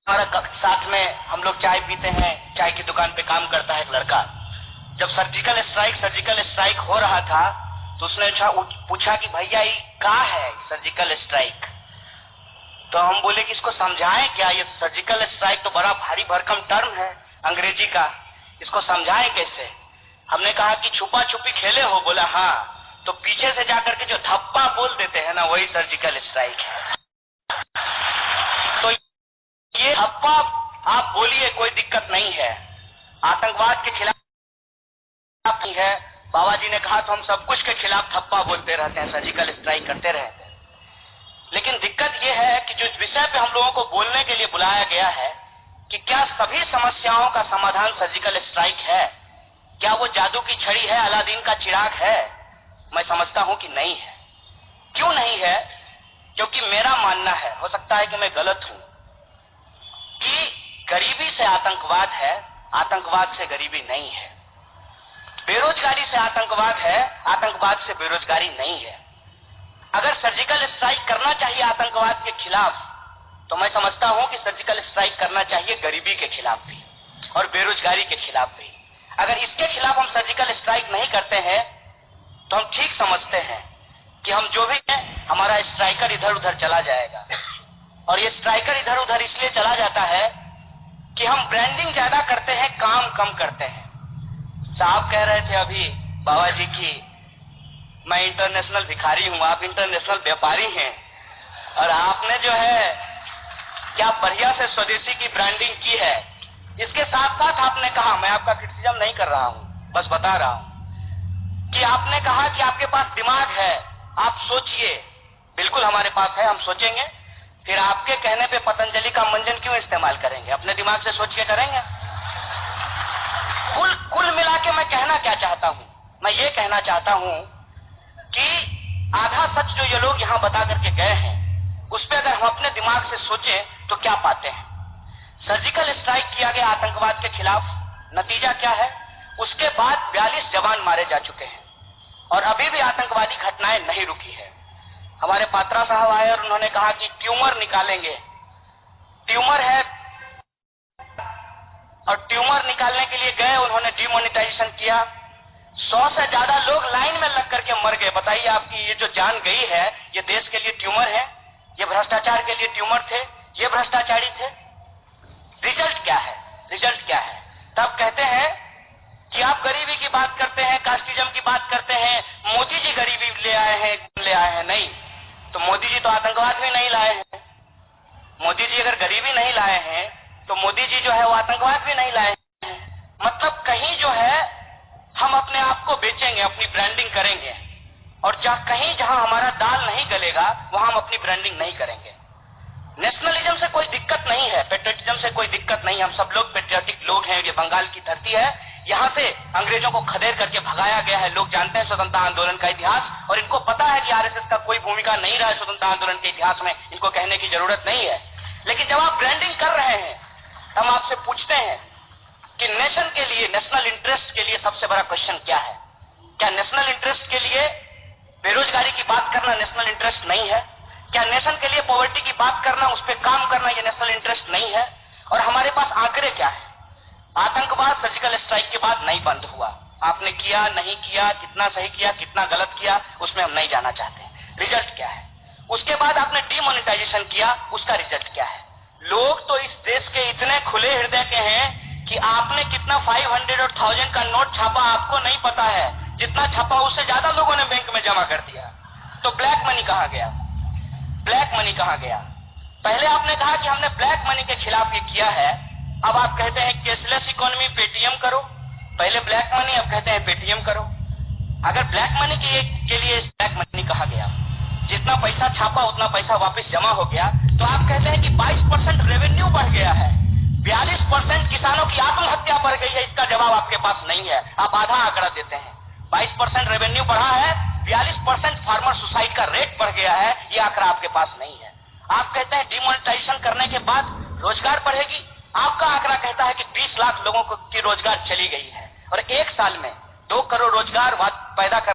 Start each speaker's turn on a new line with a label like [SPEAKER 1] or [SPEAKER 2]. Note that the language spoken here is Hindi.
[SPEAKER 1] हमारा साथ में हम लोग चाय पीते हैं, चाय की दुकान पे काम करता है एक लड़का। जब सर्जिकल स्ट्राइक हो रहा था तो उसने पूछा कि भैया ये क्या है सर्जिकल स्ट्राइक। तो हम बोले कि इसको समझाएं क्या, ये सर्जिकल स्ट्राइक तो बड़ा भारी भरकम टर्म है अंग्रेजी का, इसको समझाएं कैसे। हमने कहा कि छुपा छुपी खेले हो। बोला हाँ, तो पीछे से जाकर के जो धप्पा बोल देते हैं ना वही सर्जिकल स्ट्राइक है। तो ये धप्पा आप बोलिए कोई दिक्कत नहीं है, आतंकवाद के खिलाफ नहीं है। बाबा जी ने कहा तो हम सब कुछ के खिलाफ धप्पा बोलते रहते हैं, सर्जिकल स्ट्राइक करते रहते हैं। लेकिन दिक्कत यह है कि जो इस विषय पे हम लोगों को बोलने के लिए बुलाया गया है कि क्या सभी समस्याओं का समाधान सर्जिकल स्ट्राइक है, क्या वो जादू की छड़ी है, अलादीन का चिराग है? मैं समझता हूं कि नहीं है। क्यों नहीं है? क्योंकि मेरा मानना है, हो सकता है कि मैं गलत हूं, कि गरीबी से आतंकवाद है, आतंकवाद से गरीबी नहीं है। बेरोजगारी से आतंकवाद है, आतंकवाद से बेरोजगारी नहीं है। अगर सर्जिकल स्ट्राइक करना चाहिए आतंकवाद के खिलाफ तो मैं समझता हूं कि सर्जिकल स्ट्राइक करना चाहिए गरीबी के खिलाफ भी और बेरोजगारी के खिलाफ भी। अगर इसके खिलाफ हम सर्जिकल स्ट्राइक नहीं करते हैं तो हम ठीक समझते हैं कि हम जो भी है हमारा स्ट्राइकर इधर उधर चला जाएगा। और ये स्ट्राइकर इधर उधर इसलिए चला जाता है कि हम ब्रांडिंग ज्यादा करते हैं, काम कम करते हैं। साहब कह रहे थे अभी बाबा जी की मैं इंटरनेशनल भिखारी हूं, आप इंटरनेशनल व्यापारी हैं, और आपने जो है क्या बढ़िया से स्वदेशी की ब्रांडिंग की है। इसके साथ साथ आपने कहा, मैं आपका क्रिटिसिज्म नहीं कर रहा हूं, बस बता रहा हूं कि आपने कहा कि आपके पास दिमाग है, आप सोचिए। बिल्कुल हमारे पास है, हम सोचेंगे। फिर आपके कहने पे पतंजलि का मंजन क्यों इस्तेमाल करेंगे? अपने दिमाग से सोच के करेंगे। कुल मिला के मैं कहना क्या चाहता हूं, मैं ये कहना चाहता हूं कि आधा सच जो ये लोग यहां बता करके गए हैं उस पर अगर हम अपने दिमाग से सोचें तो क्या पाते हैं। सर्जिकल स्ट्राइक किया गया आतंकवाद के खिलाफ, नतीजा क्या है? उसके बाद 42 जवान मारे जा चुके हैं और अभी भी आतंकवादी घटनाएं नहीं रुकी है। हमारे पात्रा साहब आए और उन्होंने कहा कि ट्यूमर निकालेंगे। ट्यूमर है और ट्यूमर निकालने के लिए गए, उन्होंने डिमोनेटाइजेशन किया। 100 से ज्यादा लोग लाइन में लग करके मर गए। बताइए आपकी ये जो जान गई है ये देश के लिए ट्यूमर है, ये भ्रष्टाचार के लिए ट्यूमर थे, ये भ्रष्टाचारी थे। रिजल्ट क्या है? रिजल्ट क्या है? तब कहते हैं कि आप गरीबी की बात करते हैं, कास्टिज्म की बात करते हैं, मोदी जी गरीबी ले आए हैं। नहीं, तो मोदी जी तो आतंकवाद भी नहीं लाए हैं। मोदी जी अगर गरीबी नहीं लाए हैं तो मोदी जी जो है वो आतंकवाद भी नहीं लाए हैं। मतलब कहीं जो है हम अपने आप को बेचेंगे, अपनी ब्रांडिंग करेंगे, और कहीं जहां हमारा दाल नहीं गलेगा वहां हम अपनी ब्रांडिंग नहीं करेंगे। नेशनलिज्म से कोई दिक्कत नहीं है, पेट्रियटिज्म से कोई दिक्कत नहीं, हम सब लोग पेट्रियाटिक लोग हैं। ये बंगाल की धरती है, यहां से अंग्रेजों को खदेड़ करके भगाया गया है। लोग जानते हैं स्वतंत्रता आंदोलन का इतिहास और इनको पता है कि आरएसएस का कोई भूमिका नहीं रहा है स्वतंत्रता आंदोलन के इतिहास में, इनको कहने की जरूरत नहीं है। लेकिन जब आप ब्रांडिंग कर रहे हैं हम आपसे पूछते हैं कि नेशन के लिए, नेशनल इंटरेस्ट के लिए सबसे बड़ा क्वेश्चन क्या है? क्या नेशनल इंटरेस्ट के लिए बेरोजगारी की बात करना नेशनल इंटरेस्ट नहीं है? क्या नेशन के लिए पॉवर्टी की बात करना, उस पर काम करना ये नेशनल इंटरेस्ट नहीं है? और हमारे पास आंकड़े क्या है? आतंकवाद सर्जिकल स्ट्राइक के बाद नहीं बंद हुआ। आपने किया नहीं किया, कितना सही किया कितना गलत किया, उसमें हम नहीं जाना चाहते। रिजल्ट क्या है? उसके बाद आपने डिमोनेटाइजेशन किया, उसका रिजल्ट क्या है? लोग तो इस देश के इतने खुले हृदय के हैं कि आपने कितना 500 और 1000 का नोट छापा आपको नहीं पता है। जितना छापा उससे ज्यादा लोगों ने बैंक में जमा कर दिया। तो ब्लैक मनी कहां गया? ब्लैक मनी कहां गया? पहले आपने कहा कि हमने ब्लैक मनी के खिलाफ ये किया है, अब आप कहते हैं कैशलेस इकोनॉमी, पेटीएम करो। पहले ब्लैक मनी, अब कहते हैं पेटीएम करो। अगर ब्लैक मनी के लिए ब्लैक मनी कहां गया? जितना पैसा छापा उतना पैसा वापस जमा हो गया। तो आप कहते हैं कि 22% रेवेन्यू बढ़ गया है, 42% किसानों की आत्महत्या बढ़ गई है। इसका जवाब आपके पास नहीं है, आप आधा आंकड़ा देते हैं। 22% रेवेन्यू बढ़ा है, 42% फार्मर सुसाइड का रेट बढ़ गया है, ये आंकड़ा आपके पास नहीं है। आप कहते हैं डिमोनेटाइजेशन करने के बाद रोजगार बढ़ेगी, आपका आंकड़ा कहता है कि 20 लाख लोगों की रोजगार चली गई है। और एक साल में 2 करोड़ रोजगार पैदा कर